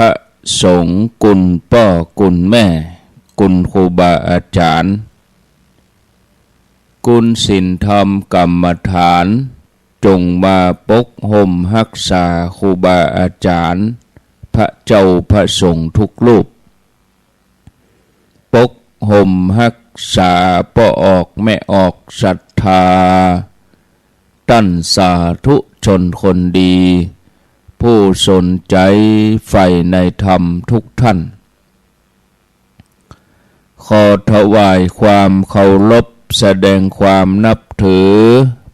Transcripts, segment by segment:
พระสงฆ์กุลพ่อกุลแม่กุลครูบาอาจารย์กุลศีลธรรมกรรมฐานจงมาปกห่มรักษาครูบาอาจารย์พระเจ้าพระสงฆ์ทุกรูปปกห่มรักษาพ่อออกแม่ออกศรัทธาตั้นสาธุชนคนดีผู้สนใจใฝ่ในธรรมทุกท่านขอถวายความเคารพแสดงความนับถือ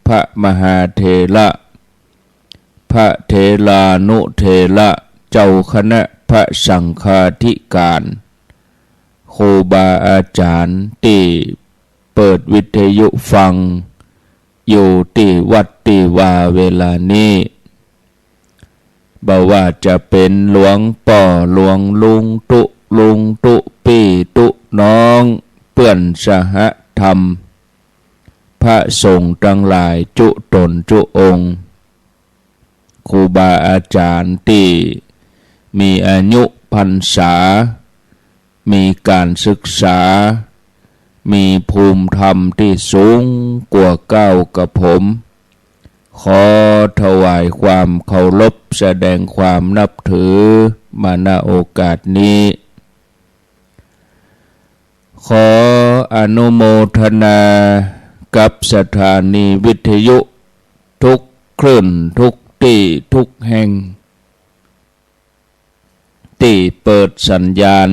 พระมหาเถระพระเถรานุเถระเจ้าคณะพระสังฆาธิการครูบาอาจารย์ที่เปิดวิทยุฟังอยู่ที่วัดที่ว่าเวลานี้บ่ว่าจะเป็นหลวงป่อหลวงลุงตุลุงตุปี้ตุน้องเพื่อนสหธรรมพระสงฆ์ทั้งหลายจุตนจุองค์ครูบาอาจารย์ที่มีอายุพรรษามีการศึกษามีภูมิธรรมที่สูงกว่าเก้ากับผมขอถวายความเคารพแสดงความนับถือมาณโอกาสนี้ขออนุโมทนากับสถานีวิทยุทุกคลื่นทุกที่ทุกแห่งที่เปิดสัญญาณ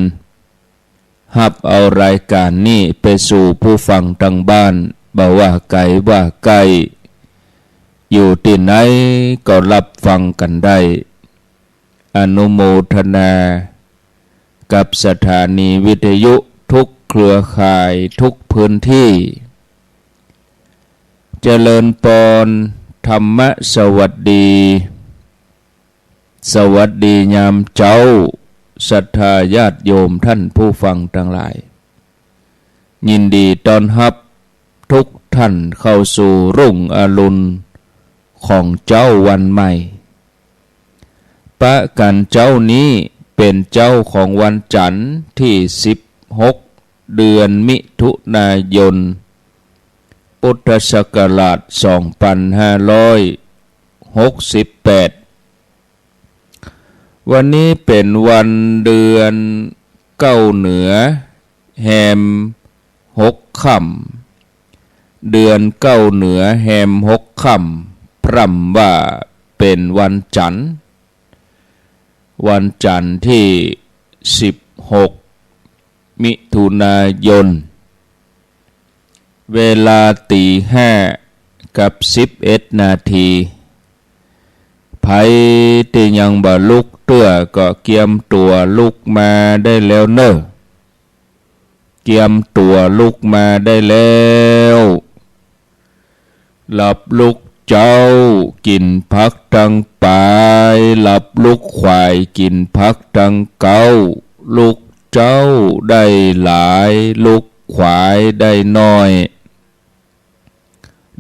หับเอารายการนี้ไปสู่ผู้ฟังทางบ้านบ่ว่าไกลว่าใกล้อยู่ที่ไหนก็รับฟังกันได้อนุโมทนากับสถานีวิทยุทุกเครือข่ายทุกพื้นที่เจริญปอนธรรมสวัสดีสวัสดียามเจ้าศรัทธาญาติโยมท่านผู้ฟังทั้งหลายยินดีต้อนรับทุกท่านเข้าสู่รุ่งอรุณของเจ้าวันใหม่ประกันเจ้านี้เป็นเจ้าของวันจันทร์ที่16เดือนมิถุนายนพุทธศักราช2568วันนี้เป็นวันเดือนเก้าเหนือแฮม6ค่ำเดือนเก้าเหนือแฮม6ค่ำพร่ำว่าเป็นวันจันทร์ที่16มิถุนายนเวลาตี5กับ11นาทีไผที่ยังบ่ลุกเตื้อก็เกียมตัวลุกมาได้แล้วเนอะเกียมตัวลุกมาได้แล้วหลับลุกเจ้ากินพักตังปายหลับลุกควายกินพักตังเก้าลุกเจ้าได้หลายลุกควายได้น้อย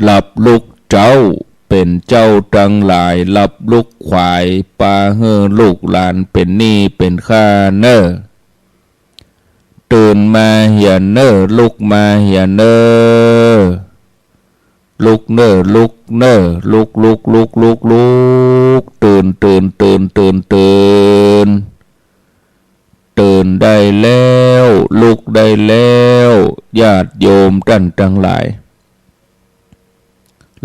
หลับลุกเจ้าเป็นเจ้าทั้งหลายหลับลุกควายปาเฮือลูกหลานเป็นหนี้เป็นข้าเนอตื่นมาเหียเนอลุกมาเหียเนอลุกเนอลุกเนอลุกตื่นได้แล้วลุกได้แล้วญาติโยมท่านทั้งหลาย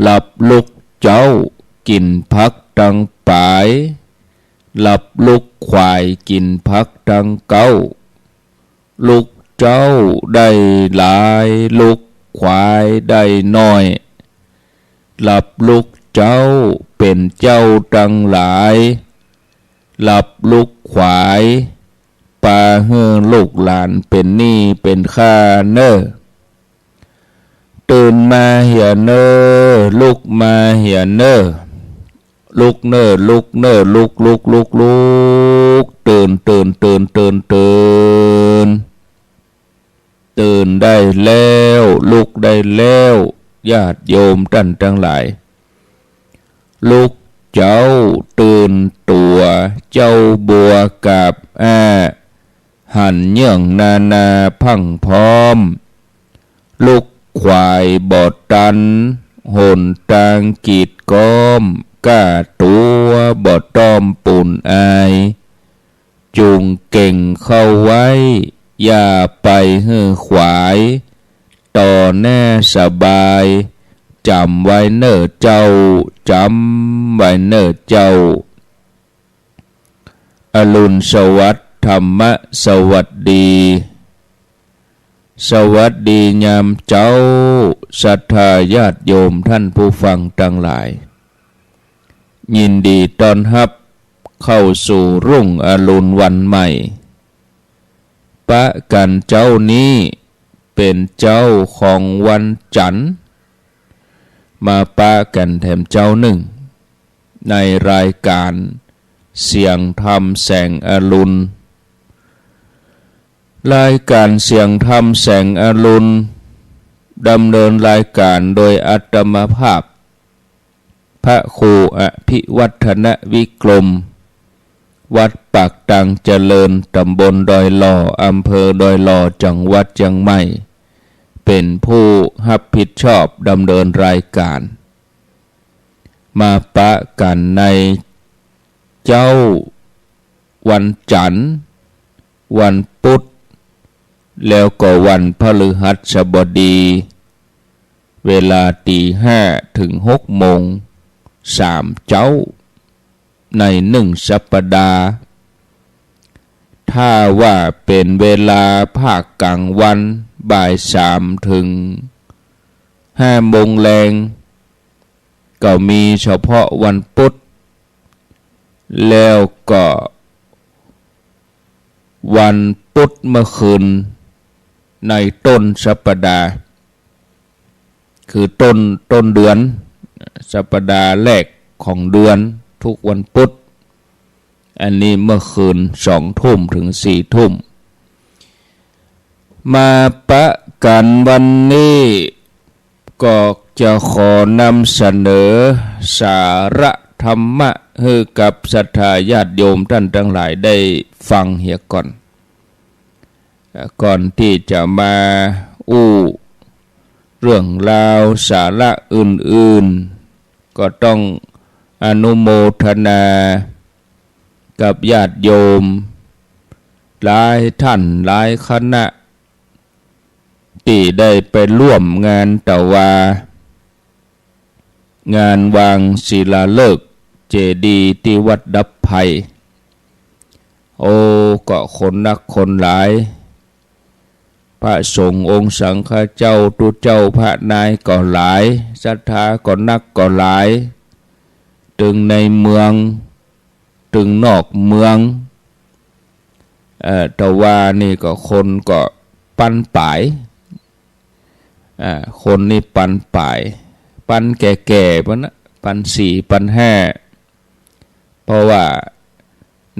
หลับลุกเจ้ากินพักตังปายหลับลุกควายกินพักตังเก้าลุกเจ้าได้หลายลุกควายได้น้อยหลับลุกเจ้าเป็นเจ้าทั้งหลายหลับลุกควายปาเฮือลูกหลานเป็นหนี้เป็นข้าเนอตื่นมาเหียเนอลุกมาเหียเนอลุกเนอลุกตื่นได้แล้วลุกได้แล้วญาติโยมท่านทั้งหลายลุกเจ้าตื่นตัว เจ้าบัวกับหันเยื่องนาพังพร้อมลูกควายบอดตันหนตางกีดก้อมก้าตัวบอดต้อมปุ่นอายจุงเก่งเข้าไว้อย่าไปเฮือขวายต่อแน่สบายจำไว้เน้อเจ้าจำไว้เน้อเจ้าอรุณสวัสดิ์ธรรมสวัสดีสวัสดียามเจ้าศรัทธาญาติโยมท่านผู้ฟังทั้งหลายยินดีต้อนรับเข้าสู่รุ่งอรุณวันใหม่ปะกันเจ้านี้เป็นเจ้าของวันจันทร์มาปะกันแถมเจ้าหนึ่งในรายการเสียงธรรมแสงอรุณรายการเสียงธรรมแสงอรุณดำเนินรายการโดยอาตมาภาพพระครูอภิวัฒนวิกรมวัดปากตังเจริญตำบลดอยหล่ออำเภอดอยหล่อจังหวัดเชียงใหม่เป็นผู้รับผิดชอบดำเนินรายการมาปะกันในเจ้าวันจันทร์วันพุธแล้วก็วันพฤหัสบดีเวลา5 ถึง 6 โมง3เจ้าใน1 สัปดาห์ถ้าว่าเป็นเวลาภาคกลางวันบ่าย3 ถึง 5 โมงแรงก็มีเฉพาะวันพุธแล้วก็วันพุธเมื่อคืนในต้นสัปดาห์คือต้นเดือนสัปดาห์แรกของเดือนทุกวันพุธอันนี้เมื่อคืน2 ทุ่มถึง 4 ทุ่มมาปะกันวันนี้ก็จะขอนำเสนอสาระธรรมะให้กับศรัทธาญาติโยมท่านทั้งหลายได้ฟังเหียก่อนที่จะมาเรื่องราวสาระอื่นๆก็ต้องอนุโมทนากับญาติโยมหลายท่านหลายคณะที่ได้ไปร่วมงานตะวางานวางศิลาฤกษ์เจดีย์ที่วัดดับไผ่ก็คนนักคนหลายพระสงฆ์องค์สังฆเจ้าตุเจ้าพระนายก็หลายศรัทธาก็นักก็หลายถึงในเมืองถึงนอกเมืองแต่ว่านี่ก็คนก็ปันป่ายคนนี่ปันป่ายปันแก่ๆปะนะปัน4 ปัน 5เพราะว่า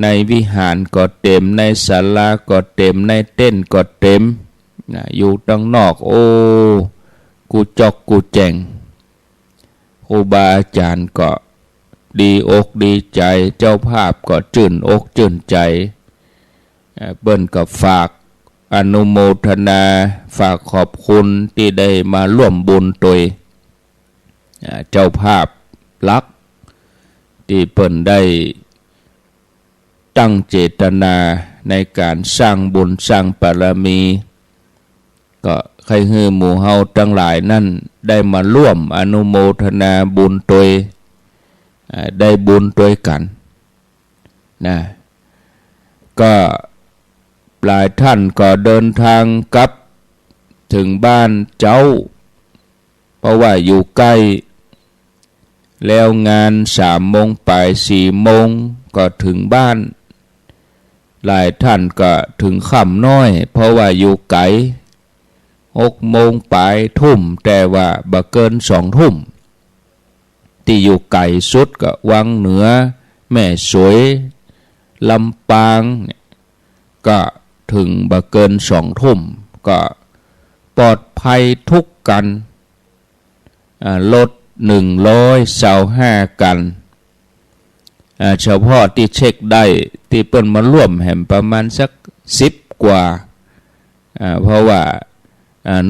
ในวิหารก็เต็มในศาลาก็เต็มในเต้นก็เต็มอยู่ดังนอกกูจอกกูแจงครูบาอาจารย์ก็ดีอกดีใจเจ้าภาพก็จื่นอกจื่นใจเบิ้นก็ฝากอนุโมทนาฝากขอบคุณที่ได้มาร่วมบุญตัวยเจ้าภาพรักที่เปิ้นได้ตั้งเจตนาในการสร้างบุญสร้างบารมีก็ใครฮือหมู่เฮาทั้งหลายนั่นได้มาร่วมอนุโมทนาบุญตัวยได้บุญตัวยกันนะก็หลายท่านก็เดินทางกลับถึงบ้านเจ้าเพราะว่าอยู่ใกล้แล้วงาน3 โมงไป4 โมงก็ถึงบ้านหลายท่านก็ถึงค่ำน้อยเพราะว่าอยู่ไกล6 โมงไปทุ่มแต่ว่าบ่เกิน2 ทุ่มที่อยู่ไกลสุดก็วังเหนือแม่สวยลำปางก็ถึงบ่เกิน2 ทุ่มก็ปลอดภัยทุกกันรถ125 กัน เฉพาะที่เช็คได้ที่เปิ้นมาร่วมแห่มประมาณสัก10กว่าเพราะว่า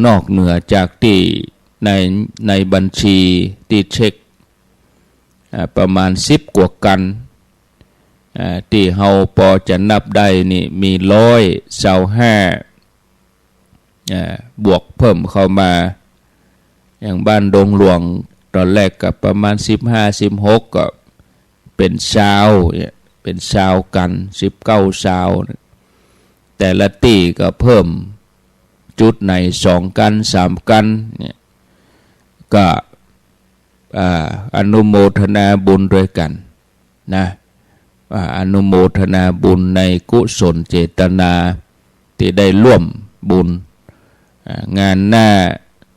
นอกเหนือจากที่ในบัญชีที่เช็คประมาณ10กว่ากันที่เฮาพอจะนับได้นี่มี125บวกเพิ่มเข้ามาอย่างบ้านดงหลวงตอนแรกก็ประมาณ15-16ก็เป็นเป็นชาวกัน19ชาวแต่ละตีก็เพิ่มจุดไหน2กัน3กันเนี่ยก็อนุโมทนาบุญด้วยกันนะอนุโมทนาบุญในกุศลเจตนาที่ได้ร่วมบุญงานหน้า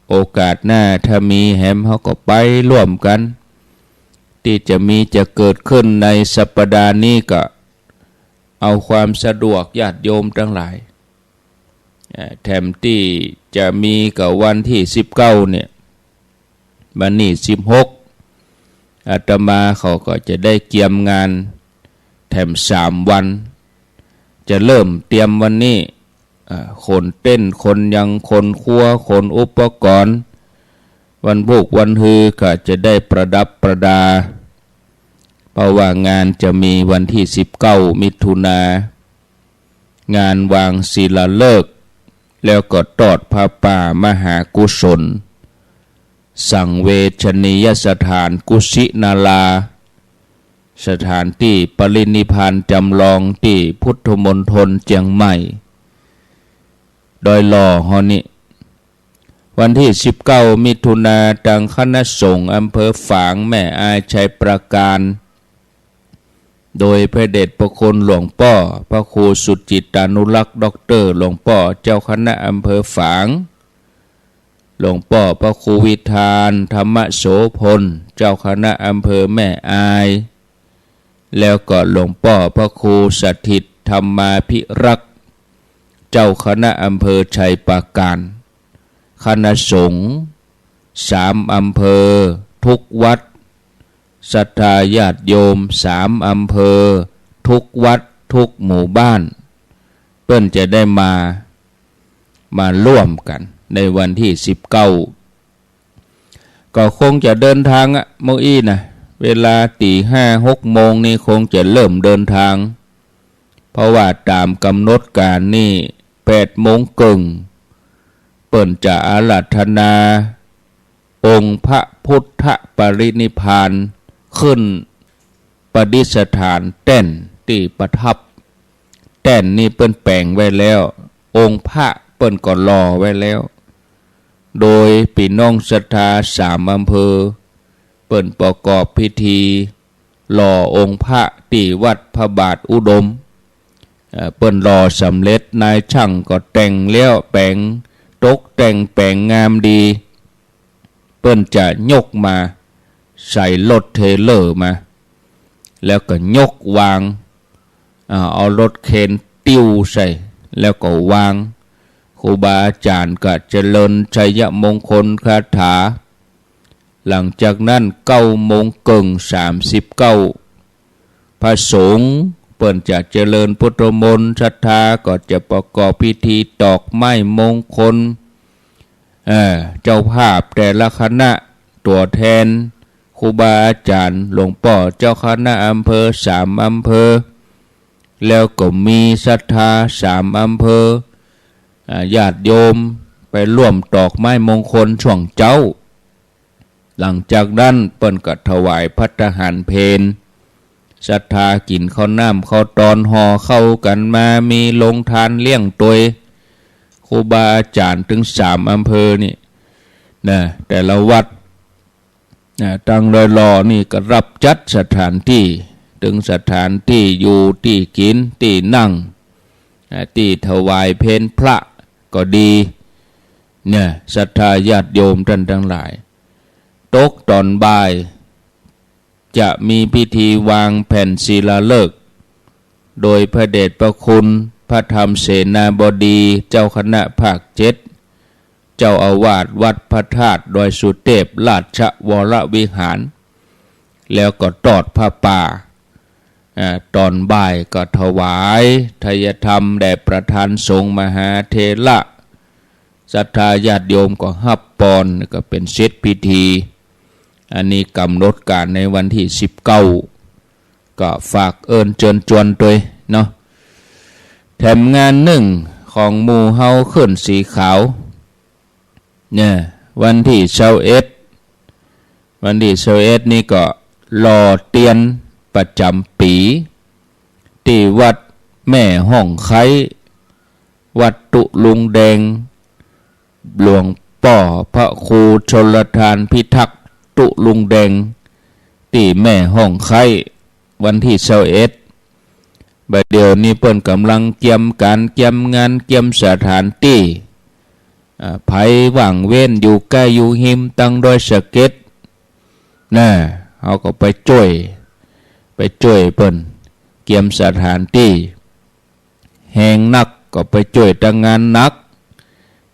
โอกาสหน้าถ้ามีแหมเขาก็ไปร่วมกันที่จะเกิดขึ้นในสัปดาห์นี้ก็เอาความสะดวกญาติโยมทั้งหลายแถมที่จะมีกับวันที่19เนี่ยวันนี้16อาตมาเขาก็จะได้เกียมงานแถม3วันจะเริ่มเตรียมวันนี้คนเต้นคนยังคนครัวคนอุปกรณ์วันบุกวันฮือก็จะได้ประดับประดาเพราะว่างานจะมีวันที่19มิถุนางานวางศิลาฤกษ์แล้วก็ทอดผ้าป่ามหากุศลสังเวชนียสถานกุสินาราสถานที่ปรินิพพานจำลองที่พุทธมณฑลเจียงใหม่โดยหล่อฮอนี่วันที่19มิถุนาทางคณะสงฆ์อำเภอฝางแม่อายชัยประการโดยพระเดชพระคุณหลวงพ่อพระครูสุจิตานุรักษ์ด็อกเตอร์หลวงพ่อเจ้าคณะอำเภอฝางหลวงพ่อพระครูวิธานธรรมโสพลเจ้าคณะอำเภอแม่อายแล้วก็หลวงพ่อพระครูสถิตธรรมาภิรักษ์เจ้าคณะอำเภอชัยปราการคณะสงฆ์3อำเภอทุกวัดศรัทธาญาติโยม3อำเภอทุกวัดทุกหมู่บ้านเพื่อนจะได้มาร่วมกันในวันที่19ก็คงจะเดินทางโมอี้นะเวลา5-6 โมงนี่คงจะเริ่มเดินทางเพราะว่าตามกำหนดการนี่8 โมงครึ่งเปิ่นจะอาราธนาองค์พระพุทธปรินิพพานขึ้นประดิษฐานแต้นที่ประทับแต้นนี่เปิ้นแปลงไว้แล้วองค์พระเปิ้นก็รอไว้แล้วโดยพี่น้องศรัทธา3อำเภอเปิ้นประกอบพิธีรอองค์พระที่วัดพระบาทอุดมเปิ้นรอสำเร็จนายช่างก็แต่งแล้วแปลงตกแต่งแปลงงามดีเปิ้นจะยกมาใส่รถเทเลอร์มาแล้วก็ยกวางเอารถเคนติ้วใส่แล้วก็วางครูบาอาจารย์ก็เจริญชัยมงคลคาถาหลังจากนั้น9 โมงครึ่ง39พระสงฆ์เปิ้นจะเจริญพุทธมนต์ศรัทธาก็จะประกอบพิธีตอกไม้มงคลเจ้าภาพแต่ละคณะตัวแทนครูบาอาจารย์หลวงพ่อเจ้าคณะอำเภอ3อำเภอแล้วก็มีศรัทธา3อำเภอญาติโยมไปร่วมตอกไม้มงคลช่วงเจ้าหลังจากนั้นเปิ้นก็ถวายภัตตาหารเพลศรัทธากินข้าวน้ำข้าวตอนห่อเข้ากันมามีลงทานเลี้ยงตัวครูบาอาจารย์ถึง3อำเภอนี่นะแต่ละวัดตั้งรอนี่ก็รับจัดสถานที่ถึงสถานที่อยู่ที่กินที่นั่งที่ถวายเพลพระก็ดีเนี่ยศรัทธาญาติโยมท่านทั้งหลายตกตอนบ่ายจะมีพิธีวางแผ่นศิลาฤกษ์โดยพระเดชพระคุณพระธรรมเสนาบดีเจ้าคณะภาค7เจ้าอาวาสวัดพระธาตุดอยสุเทพราชวรวิหารแล้วก็ทอดผ้าป่า ตอนบ่ายก็ถวายทายธรรมแด่ประธานสงฆ์มหาเถระศรัทธาญาติโยมก็ฮับปอนก็เป็นเสร็จพิธีอันนี้กำหนดการในวันที่19ก็ฝากเอิญเชิญชวนตัวเนาะแถมงานหนึ่งของหมู่เฮาขึ้นสีขาวเนี่ยวันที่21นี่ก็รอเตียนประจำปีที่วัดแม่ห้องไควัดตุลุงแดงหลวงป่อพระครูชลทานพิทักษ์ตุลุงแดงที่แม่ห้องไควันที่21บัดเดี๋ยวนี้เปิ้นกำลังเกี่ยมการเกี่ยมงานเกี่ยมสถานที่ไผว่างเว้นอยู่ใกล้อยู่หิมตั้งโดยสะเก็ดน่ะเขาก็ไปช่วยเปิ้นเกี่ยมสถานที่แหงนักก็ไปช่วยตั้งงานนัก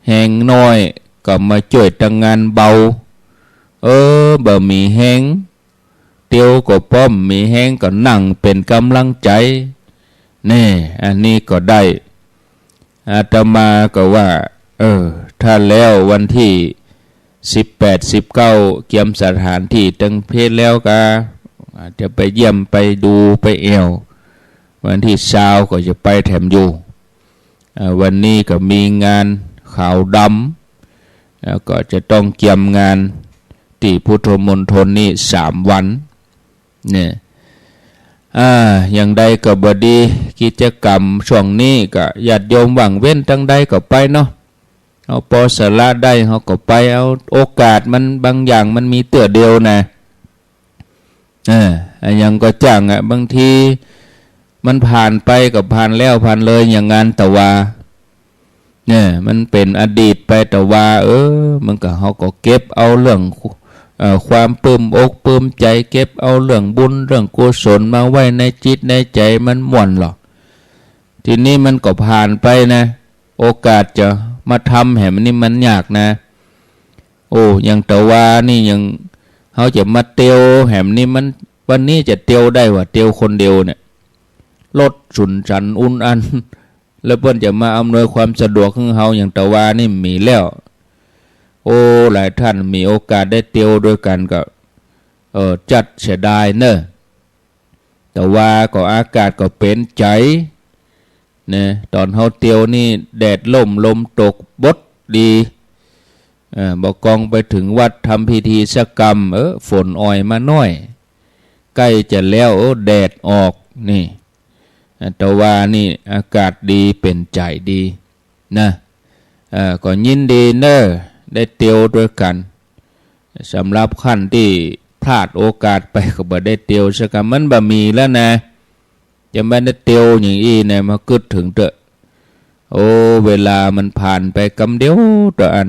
แหงน้อยก็มาช่วยตั้งงานเบาบ่มีแหงเตียวก็ป้อมมีแหงก็นั่งเป็นกำลังใจนี่อันนี้ก็ได้อาตมาก็ว่าถ้าแล้ววันที่18-19เกี่ยมสถานที่ตั้งเพศแล้วก็อาจจะไปเยี่ยมไปดูไปแอววันที่20ก็จะไปแถมอยู่วันนี้ก็มีงานขาวดำแล้วก็จะต้องเกี่ยมงานที่พุทธมณฑลนี่3 วันเนี่ยอย่างใดก็บดีกิจกรรมช่วงนี้ก็ญาติโยมหวังเว้นตั้งใดก็ไปเนาะเอาพอสละได้เขาก็ไปเอาโอกาสมันบางอย่างมันมีเตื้อเดียวนะอย่างก็จ้างบางทีมันผ่านไปกับผ่านแล้วผ่านเลยอย่างงานตะวาเนี่ยมันเป็นอดีตไปตะวามันก็เขาก็เก็บเอาเรื่องความปลื้มอกปลื้มใจเก็บเอาเรื่องบุญเรื่องกุศลมาไว้ในจิตในใจมันม่วนหรอกทีนี้มันก็ผ่านไปนะโอกาสจะมาทำแห่งนี้มันยากนะอย่างตะวานี่ยังเขาจะมาเตียวแห่งนี้มันวันนี้จะเตียวได้ว่าเตียวคนเดียวเนี่ยรถฉุนฉันอุ่นอันแล้วเพิ่นจะมาอำนวยความสะดวกของเขาอย่างตะวานี่มีแล้วหลายท่านมีโอกาสได้เตียวด้วยกันก็จัดเสียดายเนอะแต่ว่าก็อากาศก็เป็นใจเนี่ยตอนเขาเตียวนี่แดดลมตกบดดีบอกกองไปถึงวัดทำพิธีสกรรมฝนอ่อยมาหน่อยใกล้จะแล้วแดดออกนี่แต่ว่านี่อากาศดีเป็นใจดีนะก็ยินดีเนอะได้เตียวด้วยกันสำหรับขั้นที่พลาดโอกาสไปก็บ่ได้เตียวสักมันบ่มีแล้วนะจะไม่ได้เตียวอย่างอี้เนี่ยมาคิดถึงเถอะเวลามันผ่านไปกำเดียวต่ออัน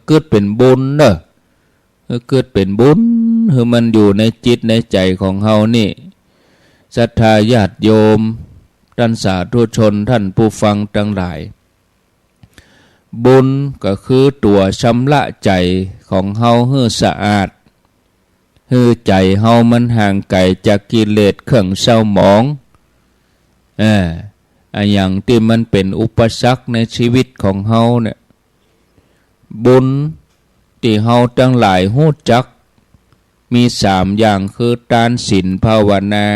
คิดเป็นบุญเนอะคิดเป็นบุญมันอยู่ในจิตในใจของเฮานี่ศรัทธาญาติโยมท่านสาธุชนท่านผู้ฟังทั้งหลายบุญก็คือตัวชำระใจของเฮาให้สะอาดให้ใจเฮามันห่างไกลจากกิเลสเครื่องเศร้าหมองอย่างที่มันเป็นอุปสรรคในชีวิตของเฮาเนี่ยบุญที่เฮาทั้งหลายฮู้จักมี3อย่างคือทานศีลภาวนา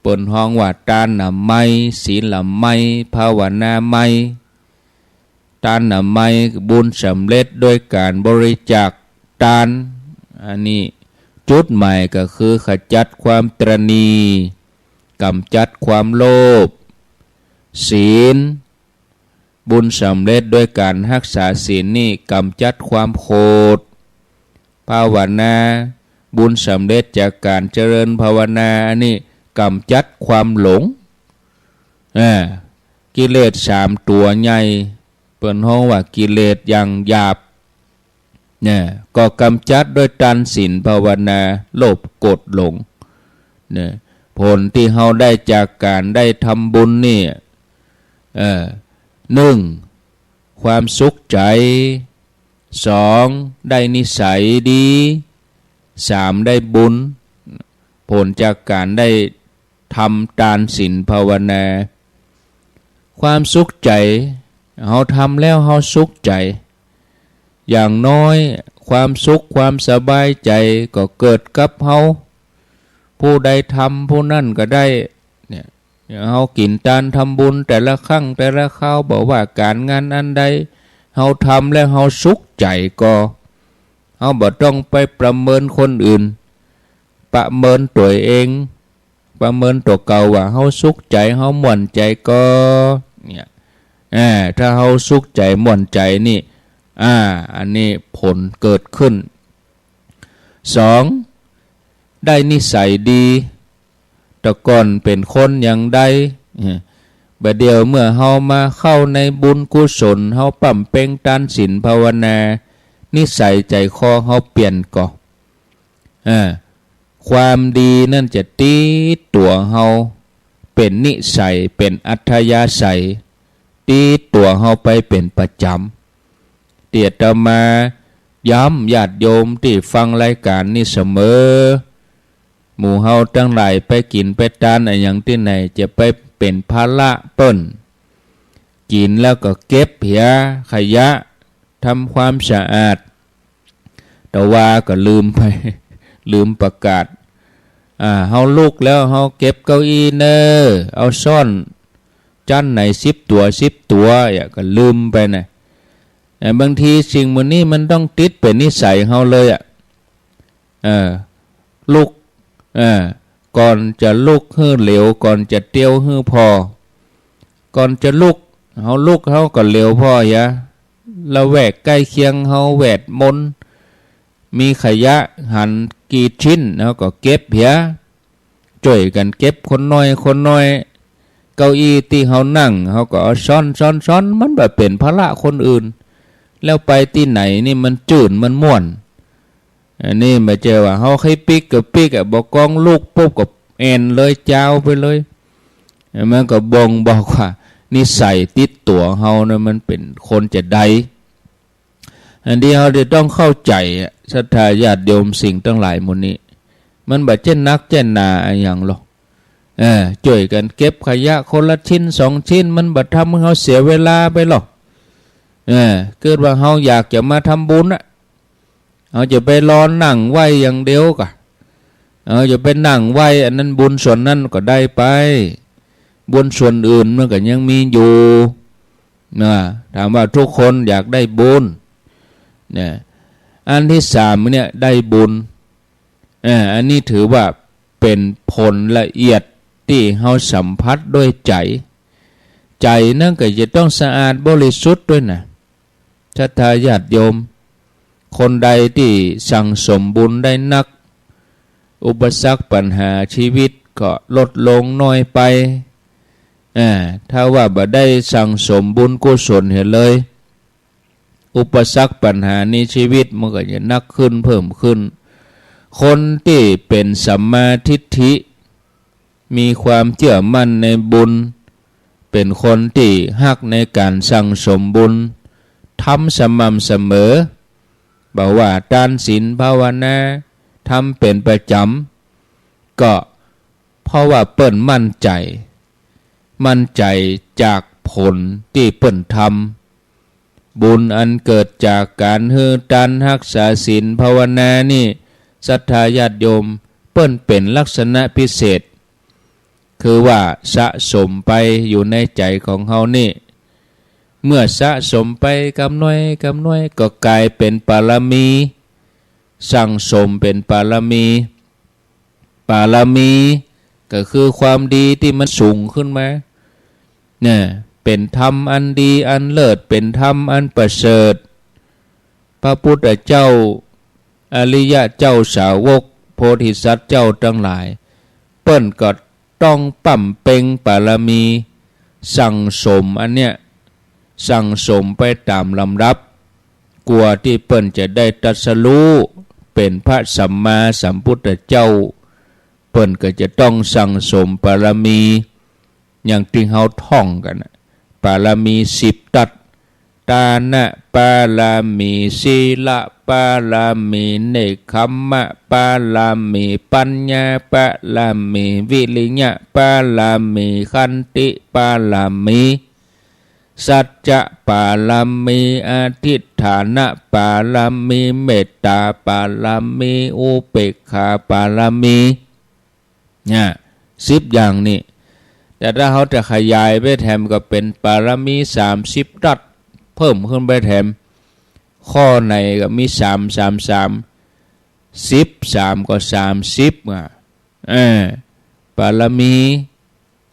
เปิ้นฮ้องว่าทานน่ะไม่ศีลละไม่ภาวนาไม่ทานน่ะไม่บุญสำเร็จด้วยการบริจาคทานอันนี้จุดหมายก็คือขจัดความตระหนี่กำจัดความโลภศีลบุญสำเร็จด้วยการรักษาศีลนี่กำจัดความโกรธภาวนาบุญสำเร็จจากการเจริญภาวนาอันนี้กำจัดความหลงกิเลส3ตัวใหญ่เปิ้นฮ้องว่ากิเลสอย่างหยาบเนี่ยก็กำจัดด้วยทานศีลภาวนาโลภโกรธหลงเนี่ยผลที่เฮาได้จากการได้ทำบุญนี่1ความสุขใจ2ได้นิสัยดี3ได้บุญ ผลจากการได้ทำทานศีลภาวนาความสุขใจเฮาทำแล้วเฮาสุขใจอย่างน้อยความสุขความสบายใจก็เกิดกับเฮาผู้ใดทำผู้นั่นก็ได้เนี่ยเฮากินทานทำบุญแต่ละครั้งแต่ละคราวบอกว่าการงานอันใดเฮาทำแล้วเฮาสุขใจก็เฮาบ่ต้องไปประเมินคนอื่นประเมินตัวเองประเมินตัวเก่าว่าเฮาสุขใจเฮาม่วนใจก็เนี่ยถ้าเฮาสุขใจม่วนใจนี่อันนี้ผลเกิดขึ้น2ได้นิสัยดีแต่ก่อนเป็นคนอย่างใดบัดเดียวเมื่อเฮามาเข้าในบุญกุศลเฮาปั่มเป่งทานศีลภาวนานิสัยใจคอเฮาเปลี่ยนก่อความดีนั่นจะติดตัวเฮาเป็นนิสัยเป็นอัธยาศัยติดตัวเฮาไปเป็นประจำเตียตมาย้ำญาติโยมที่ฟังรายการนี้เสมอหมู่เฮาทั้งหลายไปกินไปทานอะไรอย่างที่ไหนจะไปเป็นภาระเปิ้นกินแล้วก็เก็บเหียขยะทำความสะอาดแต่ว่าก็ลืมไปลืมประกาศเฮาลุกแล้วเฮาเก็บเก้าอี้เนอเอาซ่อนจันไหน10 ตัว10 ตัวอย่าก็ลืมไปนะบางทีสิ่งมันนี้มันต้องติดเป็นนิสัยเฮาเลยลุกก่อนจะลุกฮื้อเหลวก่อนจะเตี้ยวฮื้อพอก่อนจะลุกเฮาลุกเฮาก็เหลวพอยะละแวกใกล้เคียงเฮาแวดมนมีขยะหันกี่ชิ้นเฮาก็เก็บเหียช่วยกันเก็บคนน้อยเก้าอี้ที่เฮานั่งเฮาก็เอาซ้อนมันแบบเป็นภาระคนอื่นแล้วไปที่ไหนนี่มันจืดมันม่วนอันนี้มาเจอว่าเฮาให้ปิกกับปิกบอกกองลูกปุ๊บกับแอนเลยเจ้าไปเลยมันก็บ่งบอกว่านิสัยติดตัวเฮานะมันเป็นคนจะใดอันนี้เฮาจะต้องเข้าใจศรัทธาญาติโยมสิ่งทั้งหลายหมดนี้มันบ่เช่นนักเช่นนาอย่างหรอกช่วยกันเก็บขยะคนละชิ้น2 ชิ้นมันบ่ทำให้เฮาเสียเวลาไปหรอกเกิดว่าเฮาอยากจะมาทำบุญเอาจะไปรอนั่งไหวอย่างเดียวกะเอาจะไปนั่งไหวอันนั้นบุญส่วนนั้นก็ได้ไปบุญส่วนอื่นมันก็ยังมีอยู่ถามว่าทุกคนอยากได้บุญเนี่ยอันที่3เนี่ยได้บุญอันนี้ถือว่าเป็นผลละเอียดที่เฮาสัมผัสด้วยใจนั่นก็จะต้องสะอาดบริสุทธิ์ด้วยนะศรัทธาญาติโยมคนใดที่สั่งสมบุญได้นักอุปสรรคปัญหาชีวิตก็ลดลงน้อยไปถ้าว่าบ่ได้สั่งสมบุญกุศลเห็นเลยอุปสรรคปัญหาในชีวิตมันก็จะนักขึ้นเพิ่มขึ้นคนที่เป็นสัมมาทิฏฐิมีความเชื่อมั่นในบุญเป็นคนที่ฮักในการสั่งสมบุญทำสม่ำเสมอบอกว่าทานศีลภาวนาทำเป็นประจำก็เพราะว่าเปิ้นมั่นใจจากผลที่เปิ้นทำบุญอันเกิดจากการฮือทานรักษาศีลภาวนานี่ศรัทธาญาติโยมเปิ้นเป็นลักษณะพิเศษคือว่าสะสมไปอยู่ในใจของเฮานี่เมื่อสะสมไปกำน้อยก็กลายเป็นปารมีสั่งสมเป็นปารมีก็คือความดีที่มันสูงขึ้นมาเนี่ยเป็นธรรมอันดีอันเลิศเป็นธรรมอันประเสริฐพระพุทธเจ้าอริยะเจ้าสาวกโพธิสัตว์เจ้าทั้งหลายเปิ้นก็ต้องปั่มเป่งปารมีสั่งสมอันเนี้ยสั่งสมไปตามลำดับกว่าที่เปิ้นจะได้ตรัสรู้เป็นพระสัมมาสัมพุทธเจ้าเปิ้นก็จะต้องสั่งสมปารมีอย่างที่เฮาท่องกันปารมี10 ทัศ ตานะปาลามีศีละปาลามีเนคขัมมะปาลามีปัญญาปาลามีวิริยะปาลามีขันติปาลามีสัจจะปาลามีอธิฏฐานะปาลามีเมตตาปาลามีอุเบกขาปาลามีเนี่ย10อย่างนี้แต่ถ้าเขาจะขยายไปแถมก็เป็นปาลามี30รัตเพิ่มขึ้นไปแถมข้อในก็มี3 ก็30ปาลามี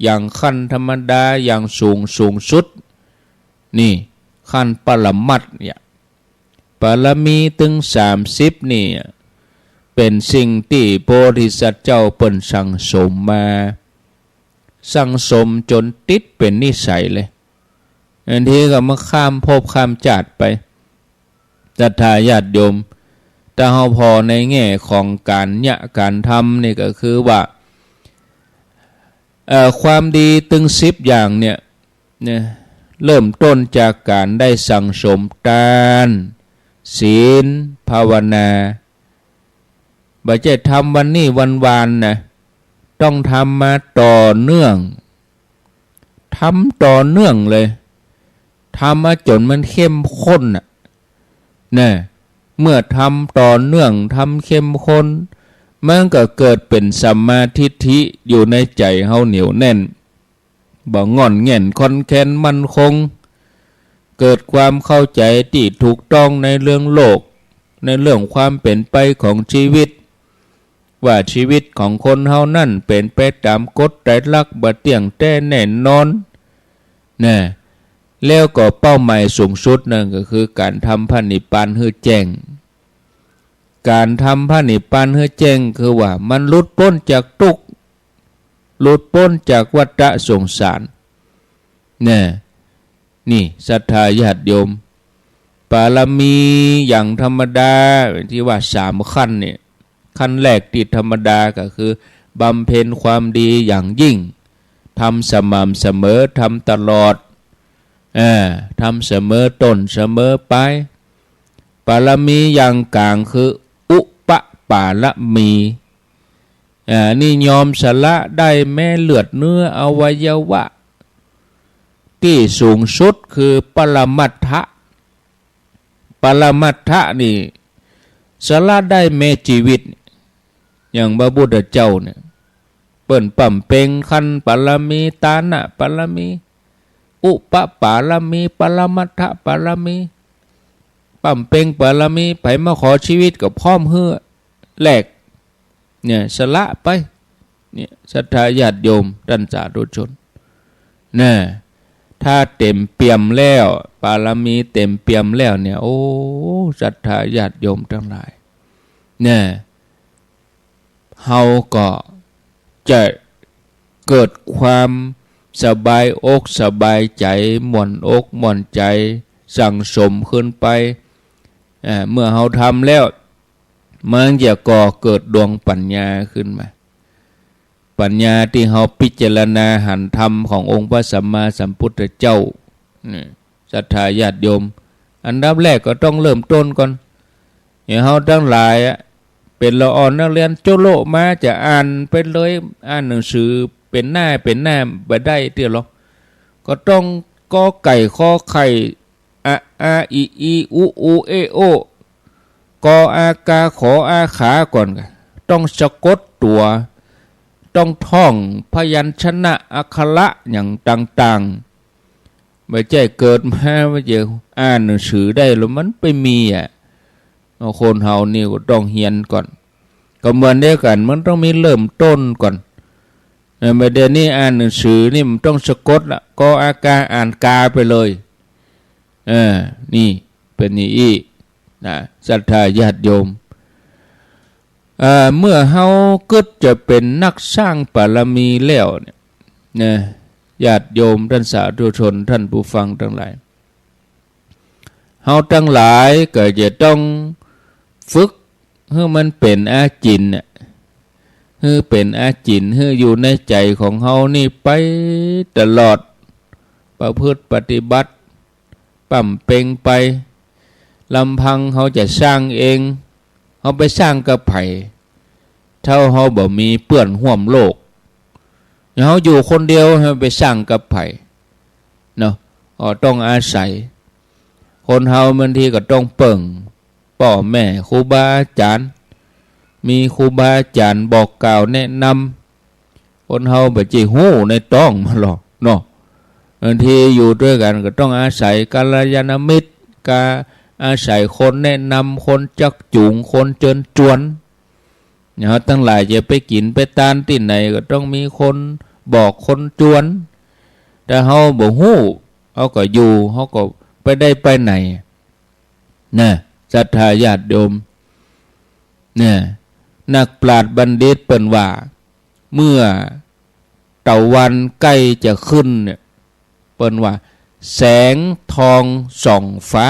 อย่างขั้นธรรมดาอย่างสูงสุดนี่ขั้นปรมัตถ์เนี่ยปาลามีถึง30นี่เป็นสิ่งที่โพธิสัตว์เจ้าเปิ้นสั่งสมมาสั่งสมจนติดเป็นนิสัยเลยอันที่ก็มาข้ามภพข้ามชาติไปศรัทธาญาติโยมแต่เฮาพอในแง่ของการการทำนี่ก็คือว่าความดีถึง10อย่างเนี่ยเริ่มต้นจากการได้สั่งสมทานศีลภาวนาบ่ใช่ทำวันนี้วันวานนะต้องทำมาต่อเนื่องทำต่อเนื่องเลยทำมาจนมันเข้มข้นนะเมื่อทำต่อเนื่องทำเข้มข้นมันก็เกิดเป็นสัมมาทิฏฐิอยู่ในใจเฮาเหนียวแน่นบ่งอนแง่นคอนแคนมั่นคงเกิดความเข้าใจที่ถูกต้องในเรื่องโลกในเรื่องความเป็นไปของชีวิตว่าชีวิตของคนเฮานั่นเป็นไปตามกฎไตรลักษณ์บ่เที่ยงแท้แน่นอนนะแล้วก็เป้าหมายสูงสุดนั่นก็คือการทำพระนิพพานให้แจ้งการทำพระนิพพานให้แจ้งคือว่ามันหลุดพ้นจากทุกข์หลุดพ้นจากวัฏสงสารนี่ศรัทธาญาติโยมปาลามีอย่างธรรมดาที่ว่า3ขั้นเนี่ยขั้นแรกที่ธรรมดาก็คือบำเพ็ญความดีอย่างยิ่งทำสม่ำเสมอทำตลอดทำเสมอต้นเสมอไปปาลามีอย่างกลางคืออุปปาลมีนี่ยอมสละได้แม้เลือดเนื้ออวัยวะที่สูงสุดคือปรมัตถะปรมัตถะนี่สละได้แม้ชีวิตอย่างพระพุทธเจ้าเนี่ยเปิ้นปั่มเป่งขันปรมีตานะปรมีอุปปาลมีปรมัตถะปรมีปั่มเป่งปรมีไปมาขอชีวิตกับพร้อมเฮือแลกเนี่ยสละไปเนี่ยศรัทธาญาติโยมท่านสาธุชนถ้าเต็มเปี่ยมแล้วปารมีเต็มเปี่ยมแล้วเนี่ยโอ้ศรัทธาญาติโยมทั้งหลายเฮาก็จะเกิดความสบายอกสบายใจหม่อนอกหม่อนใจสั่งสมขึ้นไปเมื่อเฮาทำแล้วมันจะก่อเกิดดวงปัญญาขึ้นมาปัญญาที่เฮาพิจารณาหันธรรมขององค์พระสัมมาสัมพุทธเจ้าศรัทธาญาติโยมอันดับแรกก็ต้องเริ่มต้นก่อนอย่างเฮาทั้งหลายเป็นละอ่อนนักเรียนโจโลมาจะอ่านไปเลยอ่านหนังสือเป็นหน้าบ่ได้เตี้ยหรอกก็ต้องกอไก่ขอไข่อาอีอีอูอูเอโอกออากาขออาขาก่อนต้องสะกดตัวต้องท่องพยัญชนะอักขระอย่างต่างๆไม่ใช่เกิดมาว่าจะอ่านหนังสือได้แล้วมันไปมีคนเฮานี่ก็ต้องเรียนก่อนก็เหมือนเดียวกันมันต้องมีเริ่มต้นก่อนไม่ได้นี่อ่านหนังสือนี่มันต้องสะกดละก็อากาอ่านกาไปเลยนี่เป็นนี่ศรัทธาญาติโยมเมื่อเฮาก็จะเป็นนักสร้างบารมีแล้วเนี่ยญาติโยมท่านสาธุชนท่านผู้ฟังทั้งหลายเฮาทั้งหลายก็จะต้องฝึกให้มันเป็นอาจินให้เป็นอาจินให้อยู่ในใจของเฮานี่ไปตลอดประพฤติปฏิบัติ ปั่มเปงไปลำพังเขาจะสร้างเองเขาไปสร้างกับไผ่เท่าเขาบ่มีเปื้อนห่วมโลกเขาอยู่คนเดียวเขาไปสร้างกับไผ่เนาะต้องอาศัยคนเฮาบางทีก็ต้องเปิ่งพ่อแม่ครูบาอาจารย์มีครูบาอาจารย์บอกกล่าวแนะนำคนเฮาบ่จิฮู้ในต้องมาหรอกเนาะบางทีอยู่ด้วยกันก็ต้องอาศัยกัลยาณมิตรการอาศัยคนแนะนำคนจักจูงคนเชิญชวนเนี่ยตั้งหลายจะไปกินไปตานที่ไหนก็ต้องมีคนบอกคนชวนแต่เฮาบ่ฮู้เฮาก็อยู่เฮาก็ไปได้ไปไหนนะศรัทธาญาติโยมเนี่ยนักปราชญ์บัณฑิตเปิ้นว่าเมื่อตะวันใกล้จะขึ้นเนี่ยเปิ้นว่าแสงทองส่องฟ้า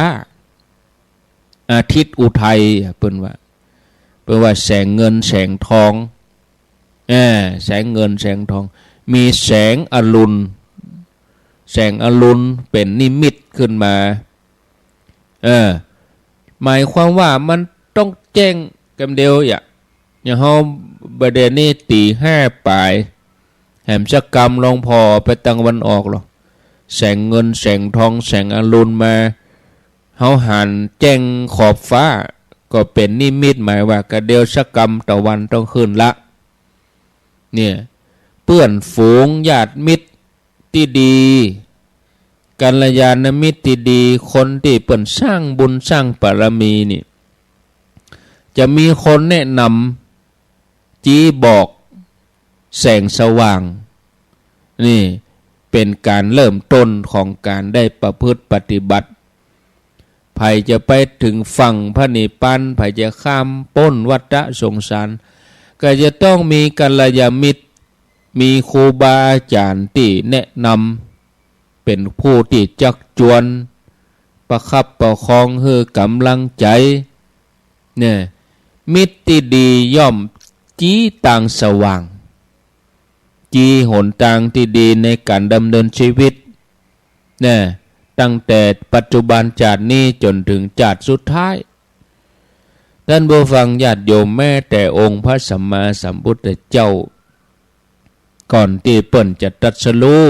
อาทิตย์อุทัยเปิ้นว่าแสงเงินแสงทองแสงเงินแสงทองมีแสงอรุณเป็นนิมิตขึ้นมาหมายความว่ามันต้องแจ้งกันเดียวอย่างเฮาประเด็นนี้ตีห้าปลายแหมสักกรรมลงพอไปตะวันออกหรอแสงเงินแสงทองแสงอรุณมาเฮาหันแจ้งขอบฟ้าก็เป็นนิมิตหมายว่ากระเดียวสักกรรมตะวันต้องขึ้นละเนี่ยเพื่อนฝูงญาติมิตรที่ดีกัลยาณมิตรที่ดีคนที่เปิ่นสร้างบุญสร้างบารมีนี่จะมีคนแนะนำจี้บอกแสงสว่างนี่เป็นการเริ่มต้นของการได้ประพฤติปฏิบัติไผจะไปถึงฝั่งพระนิพพานไผจะข้ามพ้นวัฏสงสารก็จะต้องมีกัลยาณมิตรมีครูบาอาจารย์ที่แนะนำเป็นผู้ที่จักจวนประคับประคองให้กำลังใจเนี่ยมิตรที่ดีย่อมจี้ต่างสว่างจี้หนทางที่ดีในการดำเนินชีวิตเนี่ยตั้งแต่ปัจจุบันชาตินี้จนถึงชาติสุดท้ายท่านผู้ฟังญาติโยมแม้แต่องค์พระสัมมาสัมพุทธเจ้าก่อนที่เปิ้นจะตรัสรู้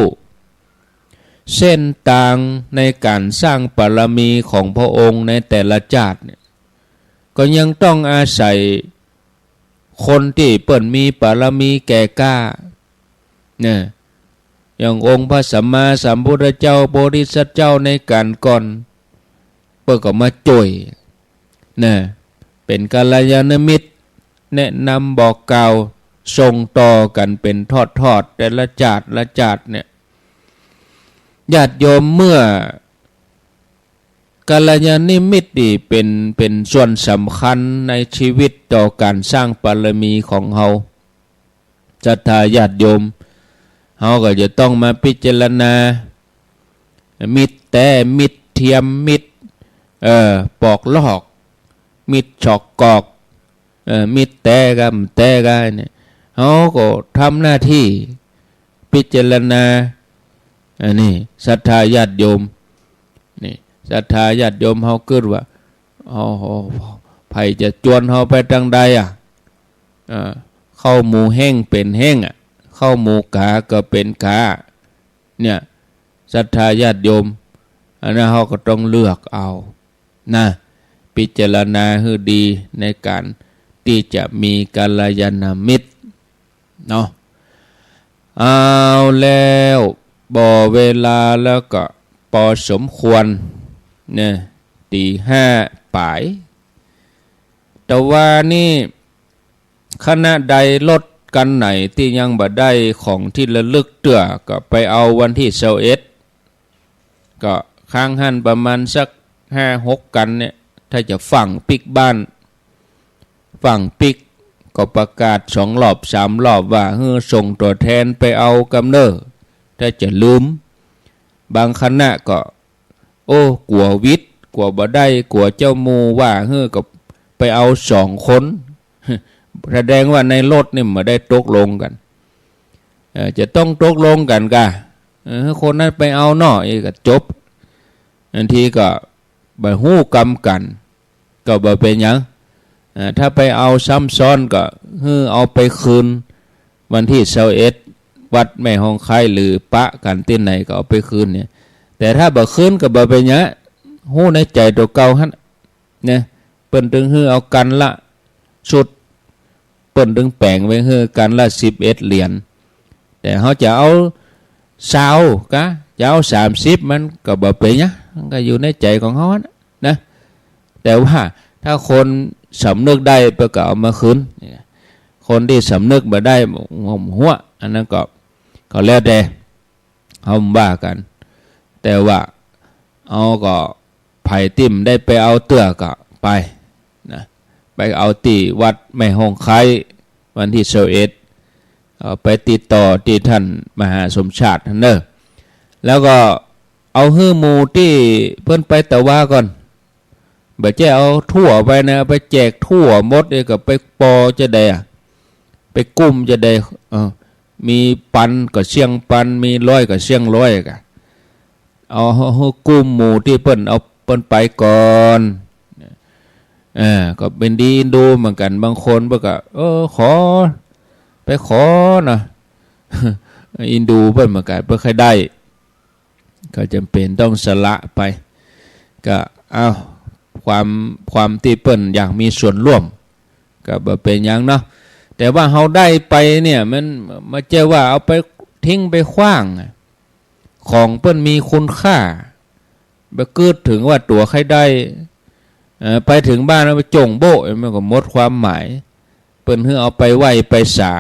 เส้นทางในการสร้างบารมีของพระองค์ในแต่ละชาติเนี่ยก็ยังต้องอาศัยคนที่เปิ้นมีบารมีแก่กล้าเนี่ยอย่างองค์พระสัมมาสัมพุทธเจ้าโพธิสัตว์เจ้าในการก่อนเปิ้นก็มาช่วยเนี่ยเป็นกัลยาณมิตรแนะนำบอกกล่าวส่งต่อกันเป็นทอดๆแต่ละชาติเนี่ยญาติโยมเมื่อกัลยาณมิตรนี่เป็นส่วนสำคัญในชีวิตต่อการสร้างบารมีของเฮาศรัทธาญาติโยมเฮาก็จะต้องมาพิจารณามิตรแต่มิตรเทียมมิตรปอกลอกมิตรฉอกกอกมิตรแต่กันเนี่ยเฮาก็ทำหน้าที่พิจารณาอันนี้ศรัทธาญาติโยมนี่ศรัทธาญาติโยมเฮาเกิดว่าไผจะจวนเฮาไปทางใดเข้าหมู่แห้งเป็นแห้งเข้าหมู่กาก็เป็นกาเนี่ยศรัทธาญาติโยมอันนั้นเฮาก็ต้องเลือกเอานะพิจารณาให้ดีในการที่จะมีกัลยาณมิตรเนาะเอาแล้วบ่เวลาแล้วก็พอสมควรเนี่ยตีห้าปลายแต่ว่านี่คณะใดลดกันไหนที่ยังบ่ได้ของที่ระลึกเตื้อก็ไปเอาวันที่21ก็ค้างหันประมาณสัก5-6กันเนี่ยถ้าจะฝังปิกบ้านฝังปิกก็ประกาศ2 รอบ 3 รอบว่าให้ส่งตัวแทนไปเอากำเนิดถ้าจะลืมบางคณะก็กลัววิทย์กลัวบ่ได้กลัวเจ้ามูว่าก็ไปเอา2 คนแสดงว่าในรถนี่ไม่ได้ตกลงกันจะต้องตกลงกันกะคนนั้นไปเอาเนาะก็จบ อันทีก็บ่ฮู้กรรมกันก็บ่เป็นหยังถ้าไปเอาซ้ำซ้อนก็เอาไปคืนวันที่21วัดแม่ฮองไคหรือปะกันที่ไหนก็เอาไปคืนเนี่ยแต่ถ้าบ่คืนก็บ่เป็นหยังฮู้ในใจตัวเก่าหั่นเนี่ยเปิ้นถึงเอากันละสุดเปิ้นถึงแปลงไว้กันละ11เหรียญแต่เฮาจะเอา20กะจะเอา30มันก็บ่เป็นหยังมันก็อยู่ในใจของเฮานะแต่ว่าถ้าคนสำนึกได้เปิ้นก็เอามาคืนคนที่สำนึกบ่ได้หัวอันนั้นก็แล้วแต่เฮาว่ากันแต่ว่าเอาก็ไผติ่มได้ไปเอาเตื้อก็ไปนะไปเอาที่วัดแม่ฮองไควันที่21ไปติดต่อที่ท่านมหาสมชาติท่านเด้อแล้วก็เอาหมู่ที่เพิ่นไปตะว่าก่อนบ่ใช่เอาทั่วไปนะไปแจกทั่วหมดเลยก็ไปปอจะได้ไปกุ้มจะได้มีปันก็เสียงปันมีร้อยก็เสียงร้อยก็เอากุ้มหมู่ที่เปิ้นไปก่อนก็เป็นดีดูเหมือนกันบางคนเพิ่นก็ขอนะอินดูเพิ่นเหมือนกันเพิ่นเคยได้ก็จำเป็นต้องสละไปก็เอาความที่เปิ้นอยากมีส่วนร่วมก็บ่เป็นหยังเนาะแต่ว่าเฮาได้ไปเนี่ยมันมาเจอว่าเอาไปทิ้งไปขว้างของเปิ้นมีคุณค่าบ่เกิดถึงว่าตัวใครได้ไปถึงบ้านแล้วไปจงโบะมันก็หมดความหมายเปิ้นเอาไปไหว้ไปสา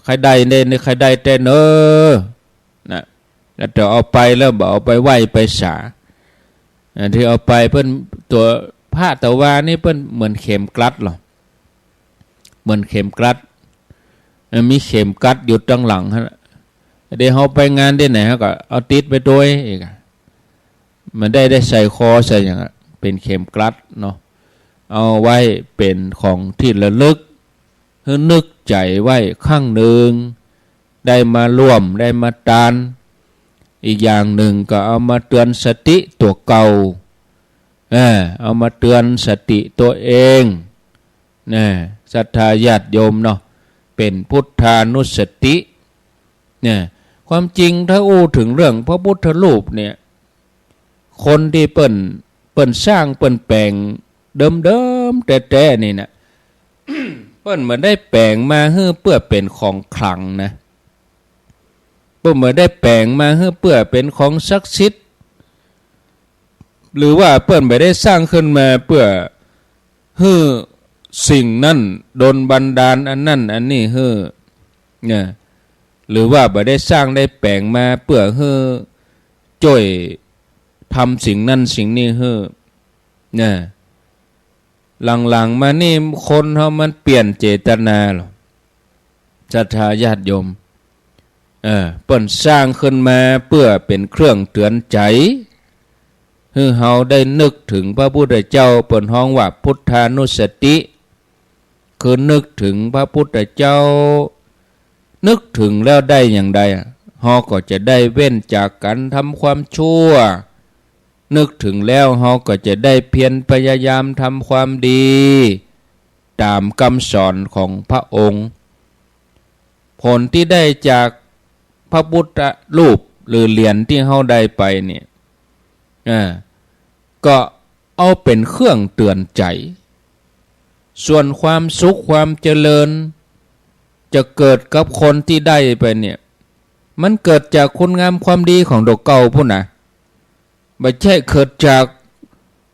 ใครได้เนี่ยใครได้แต่นะแล้วจะเอาไปแล้วบ่เอาไปไหว้ไปสาที่เอาไปเปิ้นตัวผ้าตะวานี่เปิ้นเหมือนเข็มกลัดหรอเหมือนเข็มกลัดมีเข็มกลัดอยู่ตั้งหลังฮะเดี๋ยวเฮาไปงานที่ไหนฮะก็เอาติดไปด้วยอีกมันได้ใส่คอใส่อย่างเป็นเข็มกลัดเนาะเอาไว้เป็นของที่ระลึกนึกใจไว้ข้างหนึ่งได้มาร่วมได้มาทานอีกอย่างหนึ่งก็เอามาเตือนสติตัวเก่าเอามาเตือนสติตัวเองศรัทธาญาติโยมเนาะเป็นพุทธานุสติความจริงถ้าอู้ถึงเรื่องพระพุทธรูปเนี่ยคนที่เปิ้นสร้างเปิ้นแปลงเดิมๆแต่นี่นะ เปิ้นเหมือนได้แปลงมาเพื่อเป็นของขลังนะเปิ้นเหมือนได้แปลงมาเพื่อเป็นของศักดิ์สิทธิ์หรือว่าเปิ้นไม่ได้สร้างขึ้นมาเพื่อสิ่งนั้นโดนบันดาลอันนั้นอันนี้เนี่ยหรือว่าไม่ได้สร้างได้แปลงมาเพื่อช่วยทำสิ่งนั้นสิ่งนี้เนี่ยหลังๆมานี่คนเขามันเปลี่ยนเจตนาหรอศรัทธาญาติโยมเปิ้นสร้างขึ้นมาเพื่อเป็นเครื่องเตือนใจให้เฮาได้นึกถึงพระพุทธเจ้าเปิ้นฮ้องว่าพุทธานุสติคือนึกถึงพระพุทธเจ้านึกถึงแล้วได้อย่างใดเฮาก็จะได้เว้นจากการทำความชั่วนึกถึงแล้วเฮาก็จะได้เพียรพยายามทำความดีตามคำสอนของพระองค์ผลที่ได้จากพระพุทธรูปหรือเหรียญที่เฮาได้ไปเนี่ยก็เอาเป็นเครื่องเตือนใจส่วนความสุขความเจริญจะเกิดกับคนที่ได้ไปเนี่ยมันเกิดจากคุณงามความดีของดอกเก่าพุ่นนะไม่ใช่เกิดจาก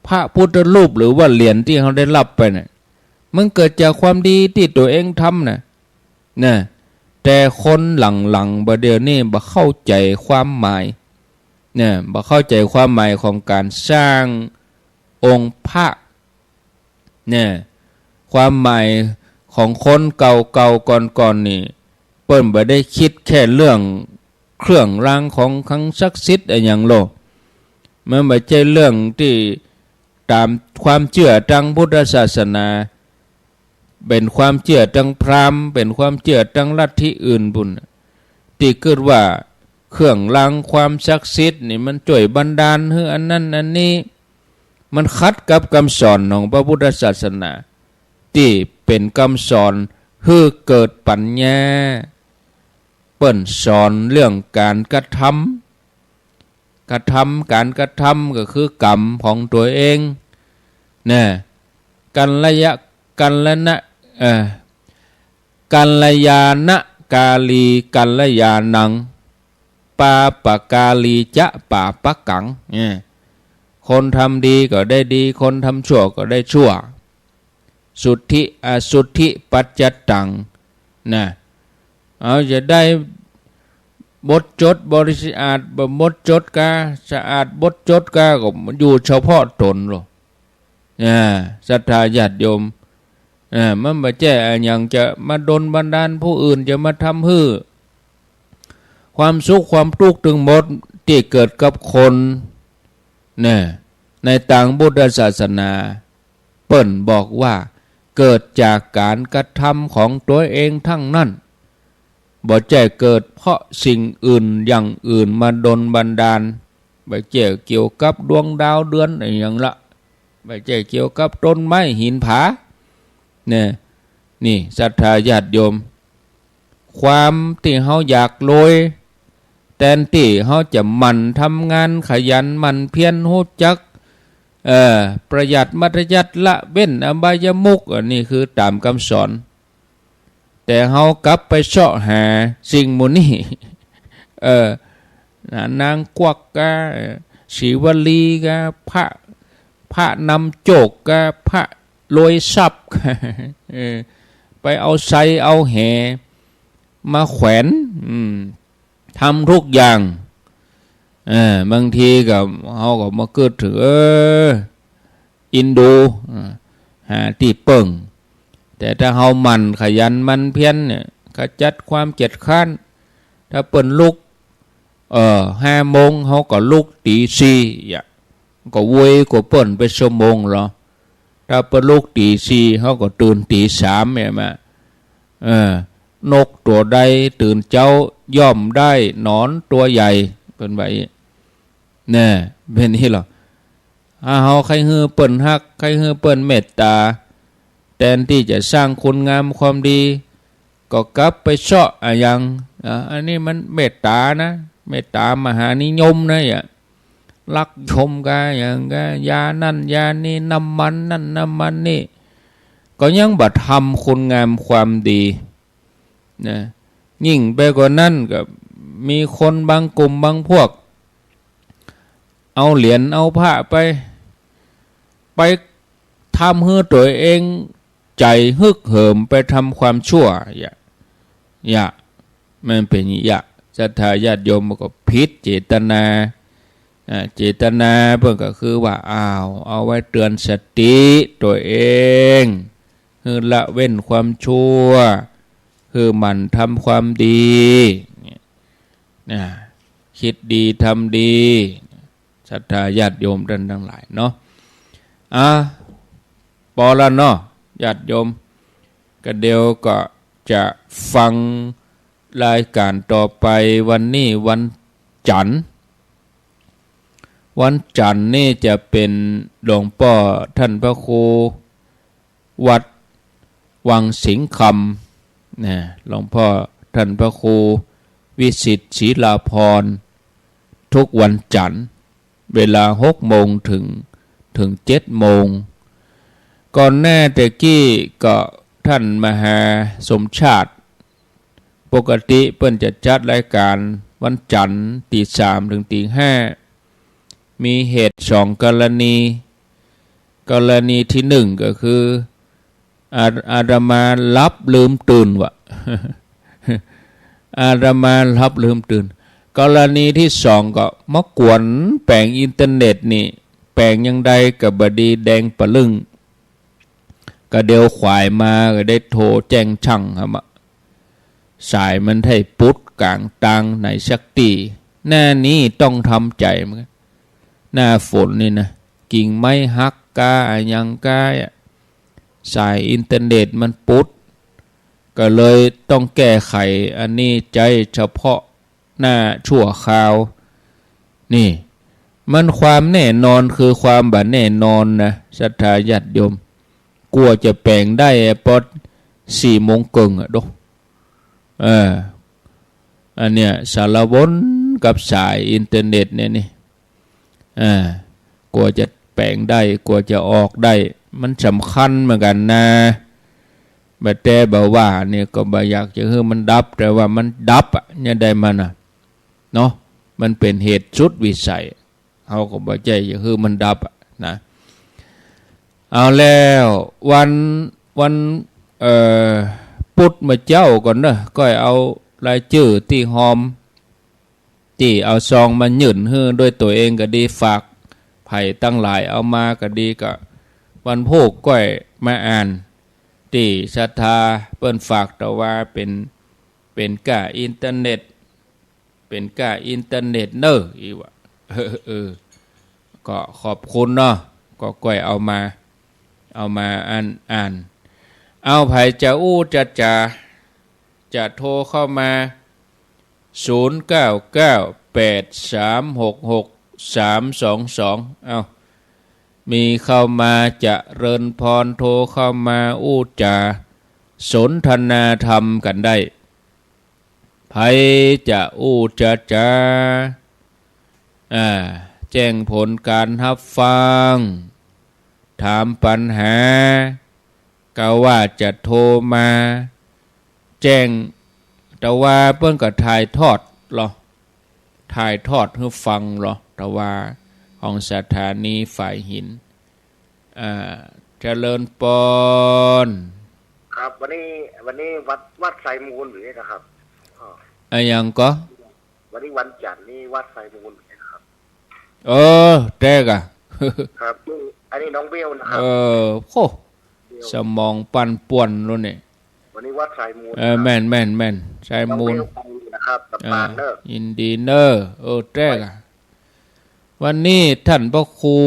พระพุทธรูปหรือว่าเหรียญที่เขาได้รับไปเนี่ยมันเกิดจากความดีที่ตัวเองทำนะแต่คนหลังๆบ่เดี๋ยวนี้บ่เข้าใจความหมายบ่เข้าใจความหมายของการสร้างองค์พระความหมายของคนเก่าๆก่อนนี่เปิ้นบ่ได้คิดแค่เรื่องเครื่องรางของขลังศักดิ์สิทธิ์อะไรอย่างโลกมันไม่ใช่เรื่องที่ตามความเชื่อทางพุทธศาสนาเป็นความเชื่อทางพราหมณ์เป็นความเชื่อทางลัทธิอื่นบุญที่เกิดว่า เครื่องรางความศักดิ์สิทธิ์นี่มันช่วยบันดาลให้อันนั้นอันนี้มันขัดกับคำสอนของพระพุทธศาสนาที่เป็นคำสอนให้เกิดปัญญาเปิ้นสอนเรื่องการกระทำการกระทำก็คือกรรมของตัวเองนะกัลยะกัลนะกัลยาณกาลีกัลยาณังปาปะกาลีจะปาปะกังคนทำดีก็ได้ดีคนทำชั่วก็ได้ชั่วสุทธิอสุทธิปัจจตังนะเอาจะได้บทจดบริสุทธิ์บทจดกาสะอาดบทจดกาก็อยู่เฉพาะตนหรอกศรัทธาญาติโยมมันไม่ใช่อย่างจะมาดลบันดาลผู้อื่นจะมาทำให้ความสุขความทุกข์ถึงหมดที่เกิดกับคนเนี่ยในต่างพุทธศาสนาเปิ้นบอกว่าเกิดจากการกระทำของตัวเองทั้งนั้นบ่ใช่เกิดเพราะสิ่งอื่นอย่างอื่นมาดลบันดาลไม่ใช่เกี่ยวกับดวงดาวเดือนอะไรอย่างละไม่ใช่เกี่ยวกับต้นไม้หินผาเนี่ยนี่ศรัทธาญาติโยมความที่เฮาอยากรวยแทนที่เฮาจะหมั่นทำงานขยันหมั่นเพียรรู้จักประหยัดมัธยัติละเว้นอบายมุขนี่คือตามคำสอนแต่เฮากลับไปเสาะหาสิ่งหมู่นี้นางกวักกะศิวลีกะพระนำโจกกะพระรวยทรัพย์ไปเอาไซเอาแหมาแขวนทำทุกอย่างบางทีกับเขาก็มาเกิดถึงอินโดหาที่เปิ่งแต่ถ้าเขามันขยันมันเพียรเนี่ยขจัดความเกียจคร้านถ้าเปิ่นลุก5 โมงเขาก็ลุกตี 4อย่าก็เว้ยก็เปิ่นไปชั่วโมงหรอถ้าเปิ่นลุกตี 4เขาก็ตื่นตี 3เนี่ยมานกตัวใดตื่นเจ้าย่อมได้หนอนตัวใหญ่เป็นแบบนี้เนี่ยเป็นนี่หรอเฮาใครฮือเปิ้นฮักใครฮือเปิ้นเมตตาแทนที่จะสร้างคุณงามความดีก็กลับไปเสาะอย่างอันนี้มันเมตตานะเมตตามหานิยมนะอย่ารักชมกันอย่างกันยานั่นยานี่น้ำมันนั่นน้ำมันนี่ก็ยังบ่ทำคุณงามความดีนะยิ่งไปกว่านั้นก็มีคนบางกลุ่มบางพวกเอาเหรียญเอาผ้าไปทำให้ตัวเองใจฮึกเหิมไปทำความชั่วอย่ามันเป็นอย่าศรัทธาญาติโยมก็ผิดเจตนาเพื่อก็คือว่าเอาไว้เตือนสติตัวเองคือละเว้นความชั่วคือมันทำความดีคิดดีทำดีศรัทธาญาติโยมท่านทั้งหลายเนาะพอแล้วเนาะญาติโยมก็เดี๋ยวก็จะฟังรายการต่อไปวันนี้วันจันทร์นี่จะเป็นหลวงพ่อท่านพระครูวัดวังสิงห์คำหลวงพ่อท่านพระครูวิสิตศรีลาภรณ์ทุกวันจันทร์เวลา6 โมงถึง7 โมงก่อนหน้าแต่กี้ก็ท่านมหาสมชาติปกติเปิ้นจะจัดรายการวันจันทร์ตี 3 ถึงตี 5มีเหตุ2 กรณีที่1ก็คืออาตมารับลืมตื่นวะ อาตมารับลืมตื่นกรณีที่2ก็มากวนแปลงอินเทอร์เน็ตนี่แปลงยังใดกับบดีแดงปะลึงก็เดียวขวายมาก็ได้โทรแจ้งช่างครับสายมันให้ปุ๊ดกลางตังไหนสักตีหน้านี้ต้องทำใจมันหน้าฝนนี่นะกิ่งไม้หักกาอย่างกาสายอินเทอร์เน็ตมันปุ๊ดก็เลยต้องแก้ไขอันนี้ใจเฉพาะ หน้าชั่วคราวนี่มันความแน่นอนคือความบ่แน่นอนนะศรัทธาญาติโยมกลัวจะแปลงได้ปอด4 โมงครึ่งดูอันเนี้ยสารวนกับสายอินเทอร์เน็ตเนี่ยนี่กลัวจะแปลงได้กลัวจะออกได้มันสำคัญเหมือนกันนะแบบแต่บ่ว่าเนี่ยก็บ่อยากจะให้มันดับแต่ว่ามันดับเนี่ยได้มันเนาะมันเป็นเหตุสุดวิสัยเขาก็บ่ใจจะให้มันดับนะเอาแล้ววันพุธมาเจ้าก่อนเนอะก็เอารายชื่อที่หอมที่เอาซองมาหยื่นให้ด้วยตัวเองก็ดีฝากไผ่ตั้งหลายเอามาก็ดีก็วันพุธก็มาอ่านที่ศรัทธาเปิ้นฝากแต่ว่าเป็นก้าอินเทอร์เน็ตเป็นก้าอินเทอร์เน็ตเนอะอีวะก็ขอบคุณเนาะก็ก้อยเอามาอ่านเอาไผ่จะจะโทรเข้ามา0998366322เอามีเข้ามาจะเริญพรโทรเข้ามาจาสนทนาธรรมกันได้ไผจะจะแจ้งผลการรับฟังถามปัญหาก็ว่าจะโทรมาแจ้งแต่ว่าเปิ้นก็ถ่ายทอดหรอถ่ายทอดให้ฟังหรอแต่ว่าของสถานีฝ่ายหินเจริญปอนครับวันนี้วัดไซมูลหรือไงครับยังก็วันนี้วันจันทร์นี่วัดไซมูลครับแจ้กครับอันนี้น้องเบลนะครับโคสมองปั่นป่วนแล้วนี่วันนี้วัดไซมูลแม่นไซมูลนะครับกับปานเนอร์อินดีเนอร์แจ้กวันนี้ท่านพระครู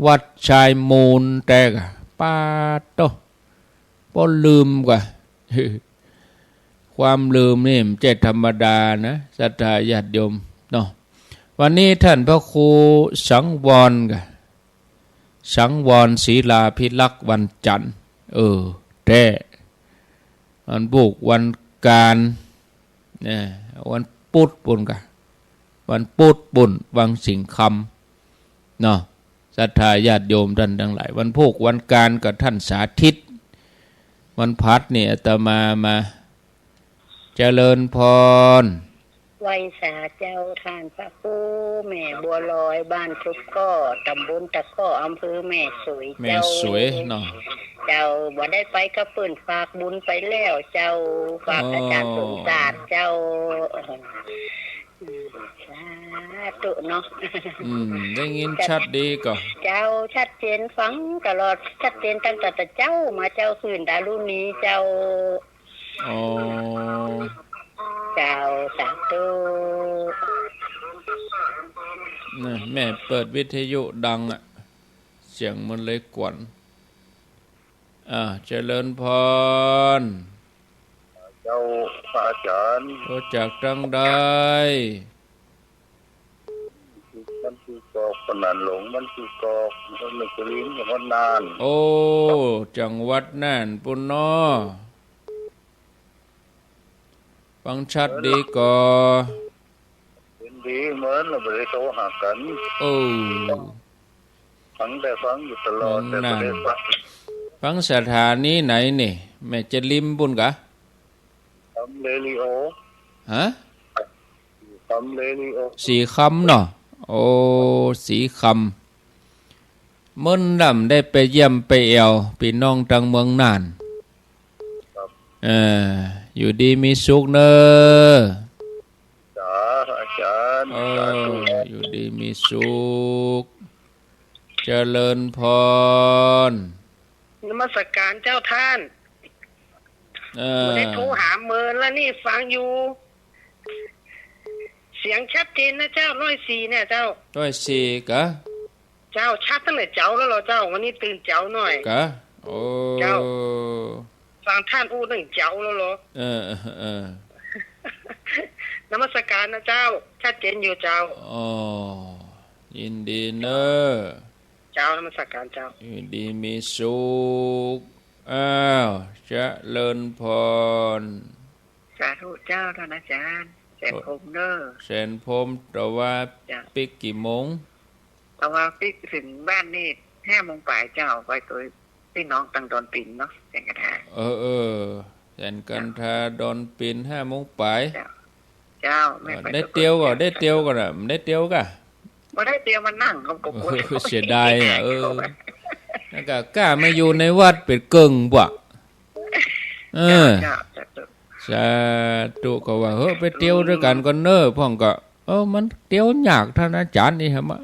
วัดชายมูลแตกป้าโตบ่ลืมกว่าความลืมนี่มันจะธรรมดานะศรัทธาญาติโยมเนาะวันนี้ท่านพระครูสังวรศีลาภิลักษ์วันจันทร์แท้วันบุกวันการเนี่ยวันพุธปุ่นกะวันพุธปุ่นวังสิงคำเนาะศรัทธาญาติโยมท่านทั้งหลายวันพุธวันการกับท่านสาธิตวันพัดเนี่ยอาตมาเจริญพรไวยสาเจ้าท่านพระครูแม่บัวลอยบ้านทุกข้อตำบลตะข้ออำเภอแม่สวยแม่สวยเนาะเจ้าบ่ได้ไปกระปืนฝากบุญไปแล้วเจ้าฝากอาจารย์สมศาสตร์เจ้าสาธุเนาะได้ยินชัดดีก็เจ้าชัดเจนฟังตลอดชัดเจนตั้งแต่เจ้ามาเจ้าคืนดารุณีเจ้าเจ้าสาธุนี่แม่เปิดวิทยุดังเสียงมันเลยกวนเจริญพรเจ้าพระอาจารย์รู้จักตั้งใดมันคือกอกปนันหลงมันคือกอกมันนึกลิ้นจังหวัดน่านจังหวัดน่านปุ่นน้อฟังชัดดีก่อเป็นดีเหมือนเราไม่ได้โทรหากันฟังอยู่ตลอดแต่ไม่ได้ฟังสถานีไหนนี่แม่จะลิมบุญกะเรลิโอฮะเรลิโอสีคำเนาะสีคำมื้อดำได้ไปเยี่ยมไปแอวพี่น้องทางเมืองน่านอยู่ดีมีสุขเนอะจ้าอาจารย์อยู่ดีมีสุขเจริญพรนมัสการเจ้าท่านไม่ได้โทรหาเมินแล้วนี่ฟังอยู่เสียงชัดเจนนะเจ้า104เนี่ยเจ้า104กะเจ้าชัดตั้งแต่เจ้าแล้วเหรอเจ้าวันนี้ตื่นเจ้าหน่อยกะเจ้าฟังท่านพูดตั้งเจ้าแล้วเหรอ นมัสการนะเจ้าชัดเจนอยู่เจ้าอ๋อยินดีเนอะเจ้านมัสการเจ้ายินดีมีสุขอ้าวเจริญพรสาธุเจ้าท่านอาจารย์แสนพรมเนอะแสนพรมแต่ว่าปิกกี่โมงแต่ว่าปิกถึงบ้านนี่5 โมงปลายเจ้าไปตัวพี่น้องตังดอนปิ่นเนาะแสนกันทาแสนกันทาดอนปิ่น5 โมงปลายเจ้าไม่ไปได้เตียวก่อนได้เตียวก่อนอ่ะได้เตียวก่ะบ่ได้เตียวมันนั่งกับกบเสียดายอ่ะนั่นก็กล้ามาอยู่ในวัดเป็นเกิ่งบ่สาธุก็ว่าไปเตียวด้วยกันก็เน้อพ่องก็มันเตียวยากท่านอาจารย์นี่ฮะมะ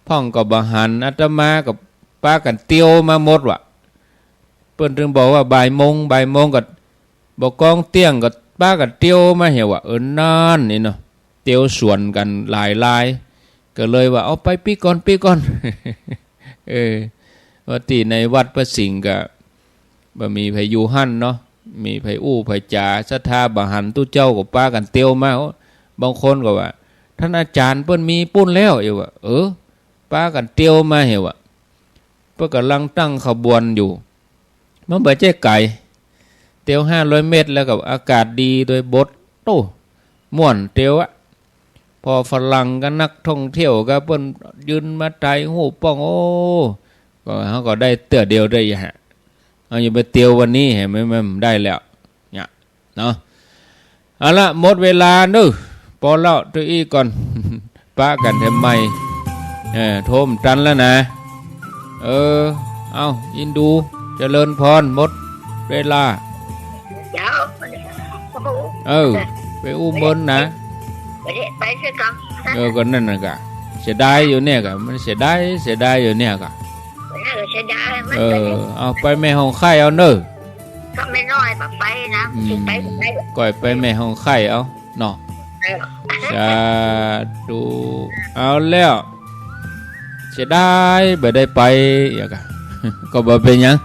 พ่องก็บ่หันอาตมากับป้ากันเตียวมาหมดว่ะเพิ่นถึงบอกว่าบ่ายโมงก็บ่กองเตียงก็ป้ากันเตียวมาเหี่ยวว่ะนั่นนี่เนาะเตียวสวนกันหลายก็เลยว่าเอาไปปีก่อนว่าที่ในวัดพระสิงห์ก็บ่มีไผอยู่หั่นเนาะมีไผอู้ไผจาศรัทธาบ่หันตู้เจ้าก็ป้ากันเตียวมาบางคนก็ว่าท่านอาจารย์เปิ้นมีปุ้นแล้วอยู่ว่าป้ากันเตียวมาเหี่ยวว่ะเพิ่นกำลังตั้งขบวนอยู่มันบ่ใช่ไกลเตียว500 เมตรแล้วกับอากาศดีโดยบทโตม่วนเตียวอะพอฝรั่งก็นักท่องเที่ยวก็เปิ้นยืนมาถ่ายรูปป้องก็เฮาก็ได้เตื้อเดียวได้ฮะเอาอยู่ไปเตียววันนี้เห็นมั้ยได้แล้วเนี่ยเนาะเอาละหมดเวลาเด้อพอแล้วตัวอีก่อนป้ากันทำไมโทมตันแล้วนะเอายินดูเจริญพรหมดเวลาไปอุ้มบนนะไปเสียก่อนก็นั่นน่ะกะเสียดายอยู่เนี่ยกะมันเสียดายอยู่เนี่ยกะเอาไปแม่ห้องไข่เอาเนอะก็ไม่น้อยไปนะไปก่อยไปแม่ห้องไข่เอาเนาะจะดูเอาแล้วเสียดายบ่ได้ไปอย่างกะก็บ่เป็นหยัง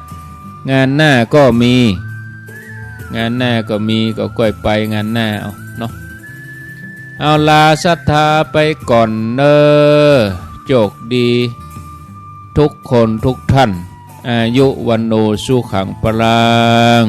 งานหน้าก็มีก็ก่อยไปงานหน้าเอาเนาะเอาลาศรัทธาไปก่อนเนอโชคดีทุกคนทุกท่านอายุวันโนสุขังปรัง